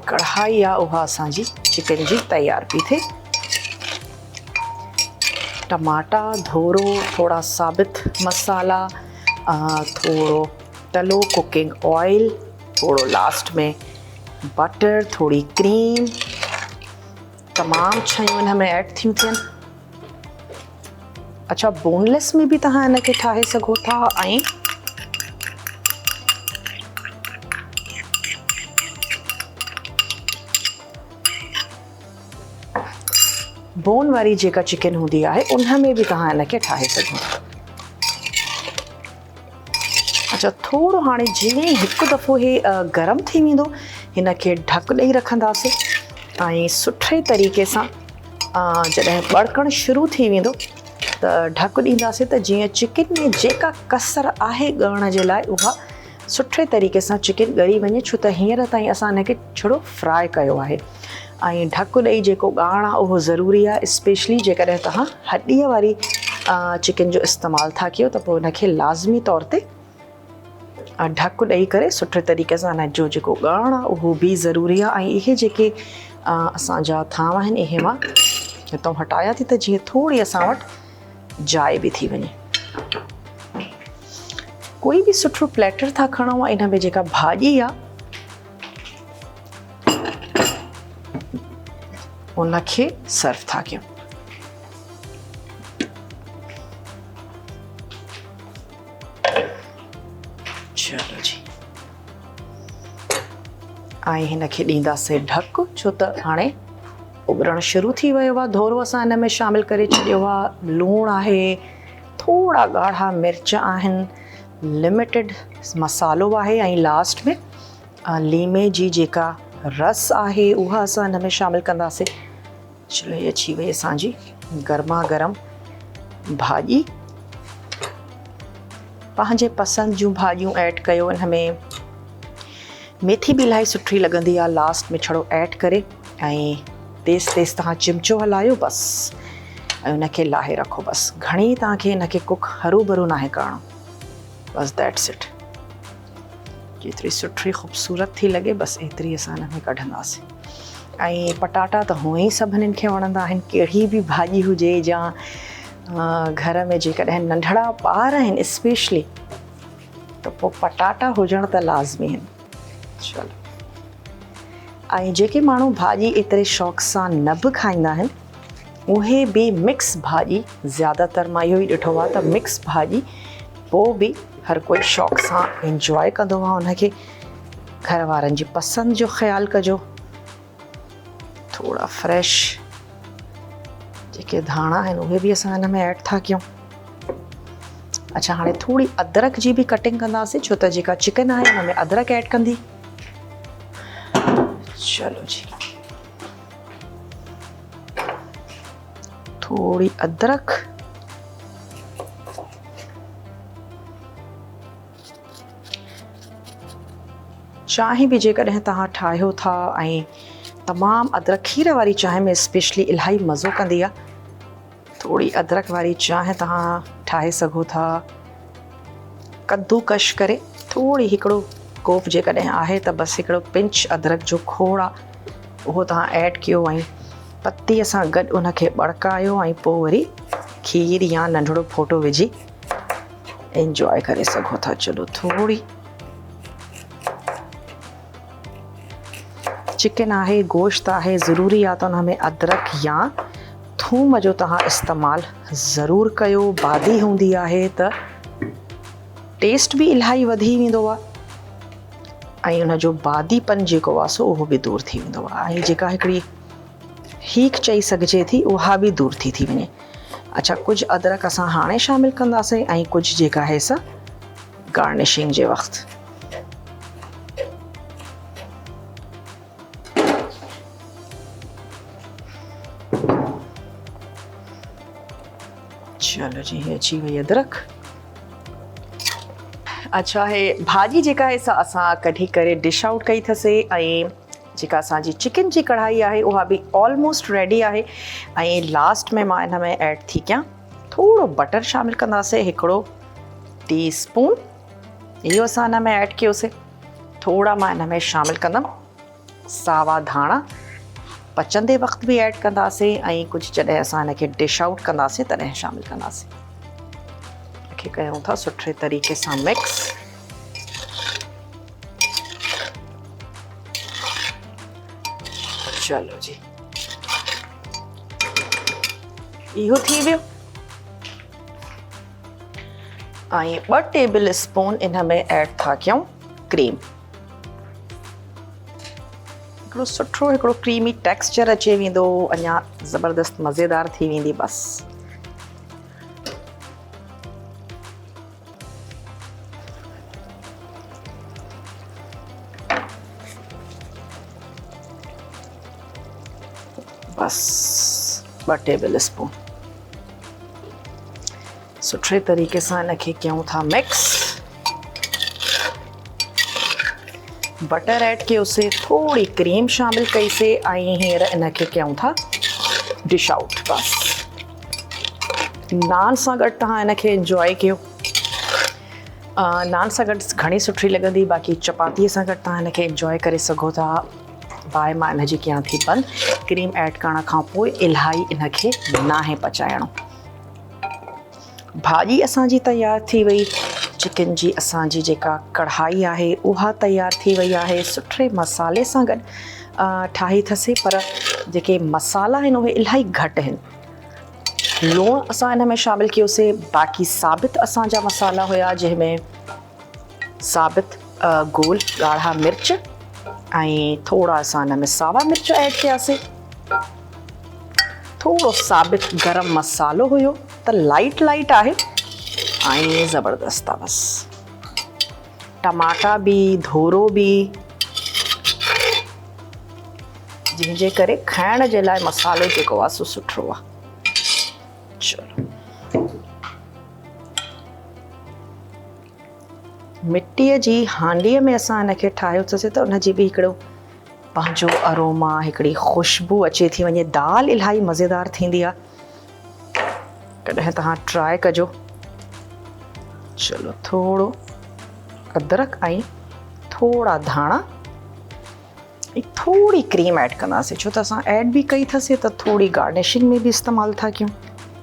कढ़ाई आहे उहा असांजी चिकन जी तयार पई थिए। टमाटा, धोरो, थोड़ा साबित मसाला, थोड़ो तलो कुकिंग ऑयल, थोड़ो लास्ट में बटर, थोड़ी क्रीम, तमामु शयूं हिन में ऐड थियूं थियनि। अच्छा, बोनलेस में बि तव्हां हिनखे ठाहे सघो था ऐं बोन वारी जेका चिकन हूंदी आहे उन में बि तव्हां हिनखे ठाहे सघो था। अच्छा, थोरो हाणे जीअं ई हिकु दफ़ो हे गरम थी वेंदो हिनखे ढक ॾेई रखंदासीं ऐं सुठे तरीक़े सां जॾहिं ॿड़कणु शुरू थी वेंदो त ढक ॾींदासीं त जीअं चिकन में जेका कसर आहे ॻरण जे लाइ उहा सुठे तरीक़े सां चिकन ॻरी वञे, छो त हींअर ताईं असां हिनखे छड़ो फ्राए कयो आहे। ऐं ढक ॾेई जेको ॻाइणु आहे उहो ज़रूरी आहे, स्पेशली जेकॾहिं तव्हां हॾीअ वारी चिकन जो इस्तेमालु था कयो त पोइ हिनखे लाज़मी तौर ते ढक ॾेई करे सुठे तरीक़े सां हिन जो जेको ॻाइणु आहे उहो बि ज़रूरी आहे। ऐं इहे जेके असांजा थांव आहिनि इहे मां हितां हटाया थी त जीअं थोरी असां वटि जाइ बि थी वञे। कोई बि सुठो प्लेटर था खणूं, इन में जेका भाॼी आहे उनखे सर्व था कयूं। चलो जी, ऐं हिनखे ॾींदासीं ढक, छो त हाणे उॿरणु शुरू थी वियो आहे। धोरो असां हिन में शामिलु करे छॾियो आहे, लूणु आहे, थोरा ॻाढ़ा मिर्च आहिनि, लिमिटेड मसालो आहे ऐं लास्ट में लीमे जी जेका रस आहे उहा असां हिन में शामिलु कंदासीं। चलो, ये अची वई असांजी गर्मा गर्म भाॼी। पंहिंजे पसंदि जूं भाॼियूं ऐड कयो हिन में। मेथी बि इलाही सुठी लॻंदी आहे लास्ट में छड़ो ऐड करे, ऐं तेज़ तेज़ तव्हां चिमचो हलायो बसि ऐं हुनखे लाहे रखो। बसि घणी तव्हांखे हिनखे कुक हरू भरू नाहे करणो, बसि दैट्स इट। जेतिरी सुठी ख़ूबसूरत थी लॻे बसि एतिरी असां हिन में कढंदासीं। ऐं पटाटा त हूअं ई सभिनीनि खे वणंदा आहिनि, कहिड़ी बि भाॼी हुजे या घर में जेकॾहिं नंढड़ा ॿार आहिनि स्पेशली त पोइ पटाटा हुजण त लाज़मी आहिनि। चलो, ऐं जेके माण्हू भाॼी एतिरे शौक़ सां न बि खाईंदा आहिनि उहे बि मिक्स भाॼी, ज़्यादातर मां इहो ई ॾिठो आहे त मिक्स भाॼी पोइ बि हर कोई शौक़ सां इंजॉय कंदो आहे उनखे। घर वारनि जी पसंदि जो ख़्यालु कजो। थोड़ा फ्रेश जेके धाणा आहिनि उहे बि असां हिन में ऐड था कयूं। अच्छा, हाणे थोड़ी अदरक जी बि कटिंग कंदासीं, छो त जेका चिकन आहे हुन में अदरक ऐड कंदी। चलो जी, थोड़ी अदरक, चांहि बि जेकॾहिं तव्हां ठाहियो था ऐं तमामु अदरक, खीर वारी चांहि में स्पेशली इलाही मज़ो कंदी आहे। थोड़ी अदरक वारी चांहि तव्हां ठाहे सघो था। कद्दूकश करे थोड़ी हिकिड़ो कोप जेकॾहिं आहे त बसि हिकिड़ो पिंच अदरक जो खोड़ आहे उहो तव्हां ऐड कयो ऐं पत्तीअ सां गॾु उनखे ॿड़कायो ऐं पोइ वरी खीर या नंढिड़ो फोटो विझी इंजॉय करे सघो था। चलो, थोड़ी चिकन आहे, गोश्त आहे, ज़रूरी आहे त हुन में अदरक या थूम जो तव्हां इस्तेमालु ज़रूरु कयो। बादी हूंदी आहे त टेस्ट बि इलाही वधी वेंदो आहे ऐं उनजो बादीपन जेको आहे सो उहो बि दूरि थी वेंदो आहे ऐं जेका हिकिड़ी हीक चई सघिजे थी उहा बि दूरि थी वञे। अच्छा, कुझु अदरक असां हाणे शामिलु कंदासीं ऐं कुझु जेका आहे सा गार्निशिंग जे वक़्तु। चलो जी, हे अची वई अदरक। अच्छा, हे भाॼी जेका आहे सा असां कढी करे डिश आउट कई अथसीं ऐं जेका असांजी चिकन जी कढ़ाई आहे उहा बि ऑलमोस्ट रेडी आहे। ऐं लास्ट में मां इन में ऐड थी कयां थोरो बटर शामिलु कंदासीं, हिकिड़ो टीस्पून इहो असां हिन में ऐड कयोसीं। थोरा मां हिन में शामिलु कंदमि सावा धाणा पचंदे वक़्तु बि ऐड कंदासीं ऐं कुझु जॾहिं असां हिनखे डिश आउट कंदासीं तॾहिं शामिलु कंदासीं। हिनखे कयूं था सुठे तरीक़े सां मिक्स। चलो जी, इहो थी वियो। ऐं 2 टेबल स्पून इन में ऐड था कयूं क्रीम। हिकिड़ो सुठो हिकिड़ो क्रीमी टेक्सचर अची वेंदो, अञा ज़बरदस्त मज़ेदार थी वेंदी। बस बस 2 टेबल स्पून सुठे तरीक़े सां इनखे कयूं था मिक्स। बटर ऐड कयोसीं, थोड़ी क्रीम शामिल कईसीं ऐं हींअर इनखे कयूं था डिश आउट। बस नान सां गॾु तव्हां इनखे इंजॉय कयो। नान सां गॾु घणी सुठी लॻंदी, बाक़ी चपातीअ सां गॾु तव्हां इनखे इंजॉय करे सघो था। बाए मां इनजी कयां थी बंदि। क्रीम ऐड करण खां पोइ इलाही इनखे नाहे पचाइणो। भाॼी असांजी तयारु थी वई। चिकन जी असांजी जेका कढ़ाई आहे उहा तयारु थी वई आहे। सुठे मसाले सां गॾु ठाही अथसीं, पर जेके मसाला आहिनि उहे इलाही घटि आहिनि। लूणु असां इन में शामिलु कयोसीं, बाक़ी साबित असांजा मसाला हुया, जंहिंमें साबित गोल ॻाढ़ा मिर्च ऐं थोड़ा असां हिन में सावा मिर्च ऐड कयासीं। थोड़ो साबित गरम मसालो हुयो, त लाइट आहे ऐं ज़बरदस्त आहे। बस टमाटा बि धोरो बि, जंहिंजे करे खाइण जे लाइ मसालो जेको आहे सो सुठो आहे। चलो, मिटीअ जी हांडीअ में असां हिनखे ठाहियोसीं त उनजी बि हिकिड़ो पंहिंजो अरोमा, हिकिड़ी ख़ुशबू अचे थी वञे। दाल इलाही मज़ेदार थींदी आहे, कॾहिं तव्हां ट्राए कजो। चलो, थोड़ो अदरक ऐं थोड़ा धाणा ऐं थोड़ी क्रीम ऐड कंदासीं, छो त असां ऐड बि कई अथसीं त थोड़ी गार्निशिंग में बि इस्तेमालु था कयूं।